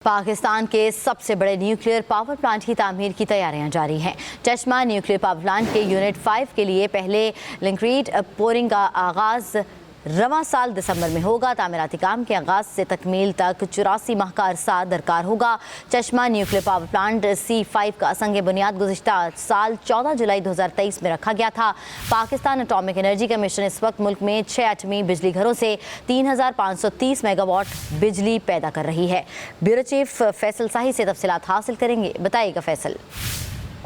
पाकिस्तान के सबसे बड़े न्यूक्लियर पावर प्लांट की तामीर की तैयारियां जारी हैं। चश्मा न्यूक्लियर पावर प्लांट के यूनिट 5 के लिए पहले कंक्रीट पोरिंग का आगाज़ रवां साल दिसंबर में होगा। तामीराती काम के आगाज़ से तकमील तक 84 माह का अरसा दरकार होगा। चश्मा न्यूक्लियर पावर प्लांट C5 का संग बुनियाद गुज़िश्ता साल 14 जुलाई 2023 में रखा गया था। पाकिस्तान एटॉमिक एनर्जी कमीशन इस वक्त मुल्क में 6 एटमी बिजली घरों से 3530 मेगावाट बिजली पैदा कर रही है। ब्यूरो चीफ फैसल शाही से तफसीलात हासिल करेंगे। बताइएगा फैसल।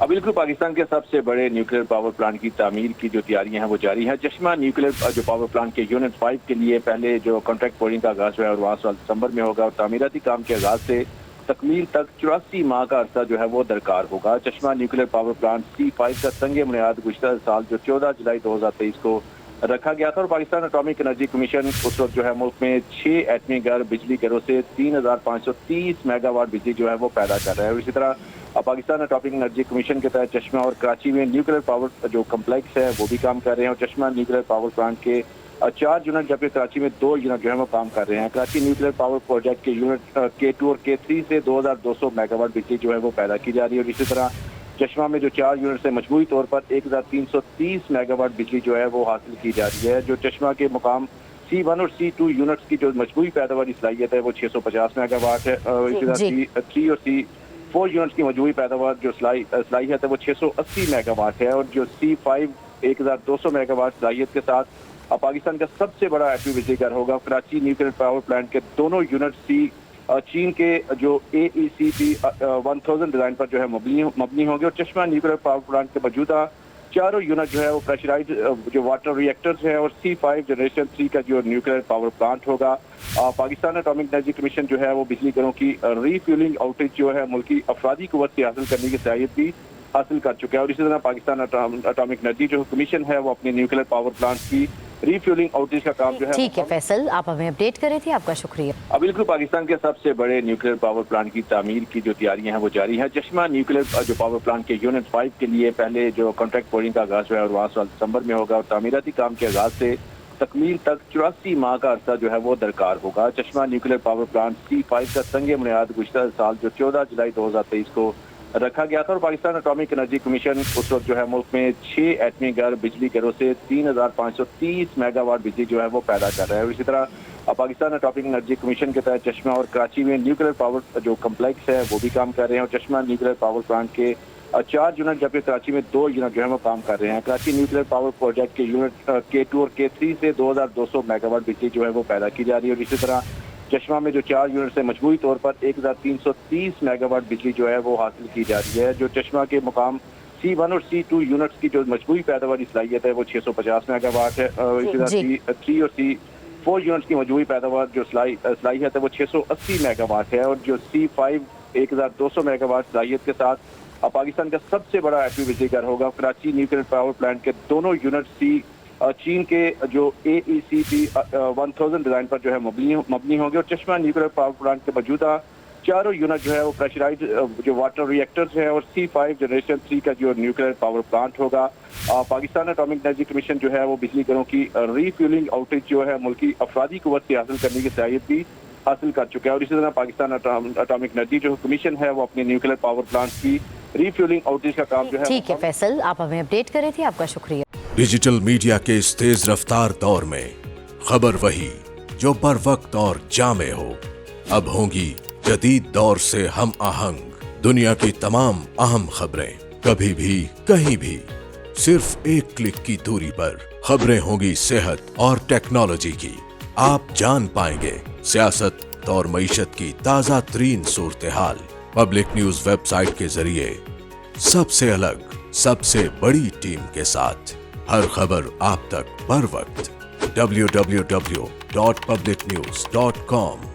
बिल्कुल, पाकिस्तान के सबसे बड़े न्यूक्लियर पावर प्लांट की तामीर की जो तैयारियां हैं वो जारी हैं। चश्मा न्यूक्लियर जो पावर प्लांट के यूनिट 5 के लिए पहले जो कॉन्ट्रैक्ट पोरिंग का आगाज़ हुआ है और वहाँ साल दिसंबर में होगा और तामीराती काम के आगाज़ से तकमील तक 84 माह का अरसा जो है वो दरकार होगा। चश्मा न्यूक्लियर पावर प्लांट C5 का संग बुनियाद गुज़िश्ता साल जो 14 जुलाई 2023 को रखा गया था और पाकिस्तान एटॉमिक एनर्जी कमीशन उस वक्त जो है मुल्क में 6 एटमी घर बिजली घरों से 3530 मेगावाट बिजली जो है वो पैदा कर रहा है। और इसी तरह पाकिस्तान एटॉमिक एनर्जी कमीशन के तहत चश्मा और कराची में न्यूक्लियर पावर जो कम्प्लेक्स है वो भी काम कर रहे हैं और चश्मा न्यूक्लियर पावर प्लांट के 4 यूनिट जबकि कराची में 2 यूनिट जो है वो काम कर रहे हैं। कराची न्यूक्लियर पावर प्रोजेक्ट के यूनिट K2 और K3 से 2200 मेगावाट बिजली जो है वो पैदा की जा रही है और इसी तरह चश्मा में जो 4 यूनिट से मजमूई तौर पर 1330 मेगावाट बिजली जो है वो हासिल की जा रही है। जो चश्मा के मुकाम C1 और C2 यूनिट्स की जो मजमूई पैदावारी सलाहियत है वो 650 मेगावाट है। इसी तरह C3 और C4 यूनिट्स की मजमूई पैदावार जो सलाहियत है वो 680 मेगावाट है और जो C5 1200 मेगावाट सलाहियत के साथ पाकिस्तान का सबसे बड़ा एटमी बिजली घर होगा। कराची न्यूक्लियर पावर प्लांट के दोनों यूनिट चीन के जो AECP 1000 डिजाइन पर जो है मबनी होंगे और चश्मा न्यूक्लियर पावर प्लांट के मौजूदा चारों यूनिट जो है वो प्रेशराइज जो वाटर रिएक्टर्स हैं और C5 जनरेशन 3 का जो न्यूक्लियर पावर प्लांट होगा। पाकिस्तान एटॉमिक एनर्जी कमीशन जो है वो बिजली घरों की रीफ्यूलिंग आउटेज जो है मुल्की अफरादी कुव्वत से हासिल करने की सलाहियत भी हासिल कर चुका है और इसी तरह पाकिस्तान एटॉमिक एनर्जी जो कमीशन है वो अपने न्यूक्लियर पावर प्लांट की रीफ्यूलिंग आउटेज का काम जो है। ठीक है फैसल, आप हमें अपडेट करे थे, आपका शुक्रिया। बिल्कुल, पाकिस्तान के सबसे बड़े न्यूक्लियर पावर प्लांट की तामीर की जो तैयारियां हैं वो जारी हैं। चश्मा न्यूक्लियर जो पावर प्लांट के यूनिट 5 के लिए पहले जो कॉन्ट्रैक्ट पोरिंग का आगाज़ हुआ है और वहाँ साल दिसंबर में होगा और तामीराती काम के आगाज़ से तकमील तक 84 माह का अरसा जो है वो दरकार होगा। चश्मा न्यूक्लियर पावर प्लांट C5 का संग बुनियाद गुज़िश्ता साल जो 14 जुलाई 2023 को रखा गया था और पाकिस्तान एटॉमिक एनर्जी कमीशन उस वक्त जो है मुल्क में 6 एटमी घर बिजली घरों से 3530 मेगावाट बिजली जो है वो पैदा कर रहा है और इसी तरह पाकिस्तान एटॉमिक एनर्जी कमीशन के तहत चश्मा और कराची में न्यूक्लियर पावर जो कम्प्लेक्स है वो भी काम कर रहे हैं और चश्मा न्यूक्लियर पावर प्लांट के 4 यूनिट जबकि कराची में 2 यूनिट जो है वो काम कर रहे हैं। कराची न्यूक्लियर पावर प्रोजेक्ट के यूनिट K2 और K3 से 2200 मेगावाट बिजली जो है वो पैदा की जा रही है और इसी तरह चश्मा में जो 4 यूनिट से मजमूई तौर पर 1330 मेगावाट बिजली जो है वो हासिल की जा रही है। जो चश्मा के मुकाम C1 और C2 यूनिट्स की जो मजमूई पैदावारी सलाहियत है वो 650 मेगावाट है और इसी तरह C3 और C4 यूनिट्स की मजमूई पैदावार जो सलाहियत है वो 680 मेगावाट है और जो C5 1200 मेगावाट सलाहियत के साथ पाकिस्तान का सबसे बड़ा एटमी बिजली घर होगा। कराची न्यूक्लियर पावर प्लांट के दोनों यूनिट चीन के जो AECP 1000 डिजाइन पर जो है मबनी होंगे और चश्मा न्यूक्लियर पावर प्लांट के मौजूदा चारों यूनिट जो है वो प्रेशराइज जो वाटर रिएक्टर्स हैं और C5 जनरेशन 3 का जो न्यूक्लियर पावर प्लांट होगा। पाकिस्तान एटॉमिक एनर्जी कमीशन जो है वो बिजली घरों की रीफ्यूलिंग आउटेज जो है मुल्की अफरादी कुव्वत से हासिल करने की सलाहियत भी हासिल कर चुका है और इसी तरह पाकिस्तान एटॉमिक एनर्जी जो कमीशन है वो अपने न्यूक्लियर पावर प्लांट की रीफ्यूलिंग आउटेज का काम जो है। ठीक है फैसल, आप हमें अपडेट करे थे, आपका शुक्रिया। डिजिटल मीडिया के इस तेज रफ्तार दौर में खबर वही जो बर वक्त और जामे हो। अब होंगी जदीद दौर से हम आहंग दुनिया की तमाम अहम खबरें, कभी भी कहीं भी, सिर्फ एक क्लिक की दूरी पर। खबरें होंगी सेहत और टेक्नोलॉजी की। आप जान पाएंगे सियासत और मईशत की ताजा तरीन सूरत हाल। पब्लिक न्यूज वेबसाइट के जरिए सबसे अलग, सबसे बड़ी टीम के साथ हर खबर आप तक बर वक्त। www.publicnews.com